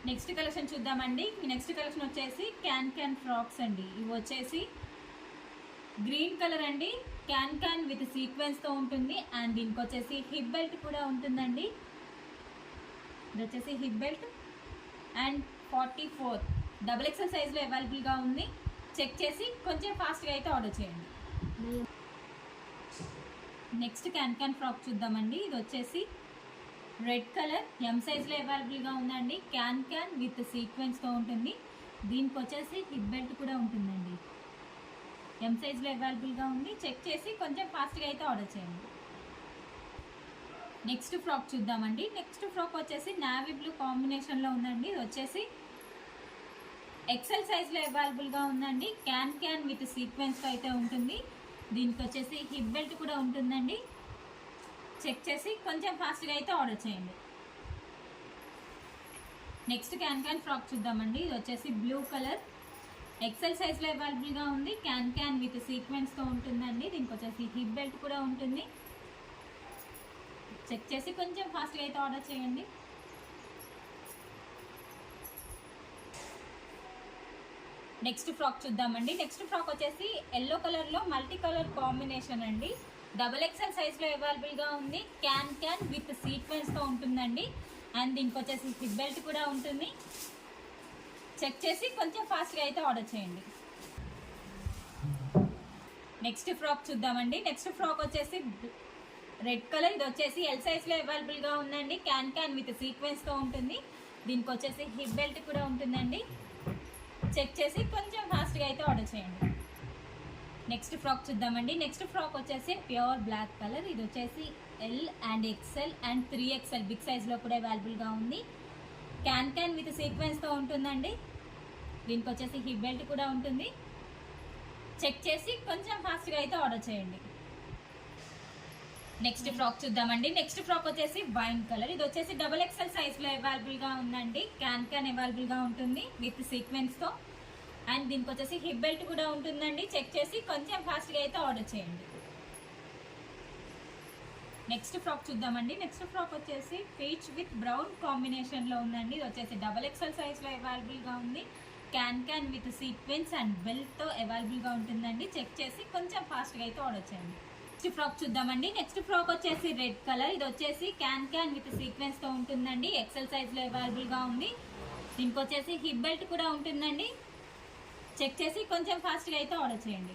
Next collection చూద్దామండి. Next collection వచ్చేసి can frocks అండి. ఇవి వచ్చేసి గ్రీన్ కలర్ అండి. క్యాన్ విత్ సీక్వెన్స్తో ఉంటుంది. అండ్ దీనికి వచ్చేసి హిప్ బెల్ట్ కూడా ఉంటుందండి. ఇది వచ్చేసి హిప్ బెల్ట్ అండ్ 44 XXL సైజ్లో అవైలబుల్గా ఉంది. చెక్ చేసి కొంచెం ఫాస్ట్గా అయితే ఆర్డర్ చేయండి. నెక్స్ట్ క్యాన్ ఫ్రాక్ చూద్దామండి. ఇది వచ్చేసి రెడ్ కలర్ ఎం సైజ్లో అవైలబుల్గా ఉందండి. క్యాన్ విత్ సీక్వెన్స్తో ఉంటుంది. దీనికి వచ్చేసి హిప్ బెల్ట్ కూడా ఉంటుందండి. ఎం సైజ్లో అవైలబుల్గా ఉంది. చెక్ చేసి కొంచెం ఫాస్ట్గా అయితే ఆర్డర్ చేయండి. నెక్స్ట్ ఫ్రాక్ చూద్దామండి. నెక్స్ట్ ఫ్రాక్ వచ్చేసి నావీ బ్లూ కాంబినేషన్లో ఉందండి. ఇది వచ్చేసి ఎక్సెల్ సైజ్లో అవైలబుల్గా ఉందండి. క్యాన్ విత్ సీక్వెన్స్తో అయితే ఉంటుంది. దీనికి వచ్చేసి హిప్ బెల్ట్ కూడా ఉంటుందండి. చెక్ చేసి కొంచెం ఫాస్ట్గా అయితే ఆర్డర్ చేయండి. నెక్స్ట్ క్యాన్ ఫ్రాక్ చూద్దామండి. ఇది వచ్చేసి బ్లూ కలర్ ఎక్సెల్ సైజ్లో అవైలబుల్గా ఉంది. క్యాన్ విత్ సీక్వెన్స్తో ఉంటుందండి. దీనికి వచ్చేసి హిప్ బెల్ట్ కూడా ఉంటుంది. చెక్ చేసి కొంచెం ఫాస్ట్గా అయితే ఆర్డర్ చేయండి. నెక్స్ట్ ఫ్రాక్ చూద్దామండి. నెక్స్ట్ ఫ్రాక్ వచ్చేసి ఎల్లో కలర్లో మల్టీ కలర్ కాంబినేషన్ అండి. XXL సైజ్లో అవైలబుల్గా ఉంది. క్యాన్ విత్ సీక్వెన్స్తో ఉంటుందండి. అండ్ దీనికి వచ్చేసి హిప్ బెల్ట్ కూడా ఉంటుంది. చెక్ చేసి కొంచెం ఫాస్ట్గా అయితే ఆర్డర్ చేయండి. నెక్స్ట్ ఫ్రాక్ చూద్దామండి. నెక్స్ట్ ఫ్రాక్ వచ్చేసి రెడ్ కలర్. ఇది వచ్చేసి ఎల్ సైజ్లో అవైలబుల్గా ఉందండి. క్యాన్ విత్ సీక్వెన్స్తో ఉంటుంది. దీనికి వచ్చేసి హిప్ బెల్ట్ కూడా ఉంటుందండి. చెక్ చేసి కొంచెం ఫాస్ట్గా అయితే ఆర్డర్ చేయండి. నెక్స్ట్ ఫ్రాక్ చూద్దామండి. నెక్స్ట్ ఫ్రాక్ వచ్చేసి ప్యూర్ బ్లాక్ కలర్. ఇది వచ్చేసి L and XL and 3XL big సైజ్లో కూడా అవైలబుల్గా ఉంది. క్యాన్ విత్ సీక్వెన్స్తో ఉంటుందండి. దీనికి వచ్చేసి హిప్ బెల్ట్ కూడా ఉంటుంది. చెక్ చేసి కొంచెం ఫాస్ట్గా అయితే ఆర్డర్ చేయండి. నెక్స్ట్ ఫ్రాక్ చూద్దామండి. నెక్స్ట్ ఫ్రాక్ వచ్చేసి వైన్ కలర్. ఇది వచ్చేసి XXL సైజ్లో అవైలబుల్గా ఉందండి. క్యాన్ అవైలబుల్గా ఉంటుంది విత్ సీక్వెన్స్తో. అండ్ దీనికి వచ్చేసి హిప్ బెల్ట్ కూడా ఉంటుందండి. చెక్ చేసి కొంచెం ఫాస్ట్గా అయితే ఆర్డర్ చేయండి. నెక్స్ట్ ఫ్రాక్ చూద్దామండి. నెక్స్ట్ ఫ్రాక్ వచ్చేసి పీచ్ విత్ బ్రౌన్ కాంబినేషన్లో ఉందండి. ఇది వచ్చేసి XXL సైజ్లో అవైలబుల్గా ఉంది. క్యాన్ విత్ సీక్వెన్స్ అండ్ బెల్ట్తో అవైలబుల్గా ఉంటుందండి. చెక్ చేసి కొంచెం ఫాస్ట్గా అయితే ఆర్డర్ చేయండి. నెక్స్ట్ ఫ్రాక్ చూద్దామండి. నెక్స్ట్ ఫ్రాక్ వచ్చేసి రెడ్ కలర్. ఇది వచ్చేసి క్యాన్ విత్ సీక్వెన్స్తో ఉంటుందండి. XL సైజ్లో అవైలబుల్గా ఉంది. దీనికి వచ్చేసి హిప్ బెల్ట్ కూడా ఉంటుందండి. చెక్ చేసి కొంచెం ఫాస్ట్గా అయితే ఆర్డర్ చేయండి.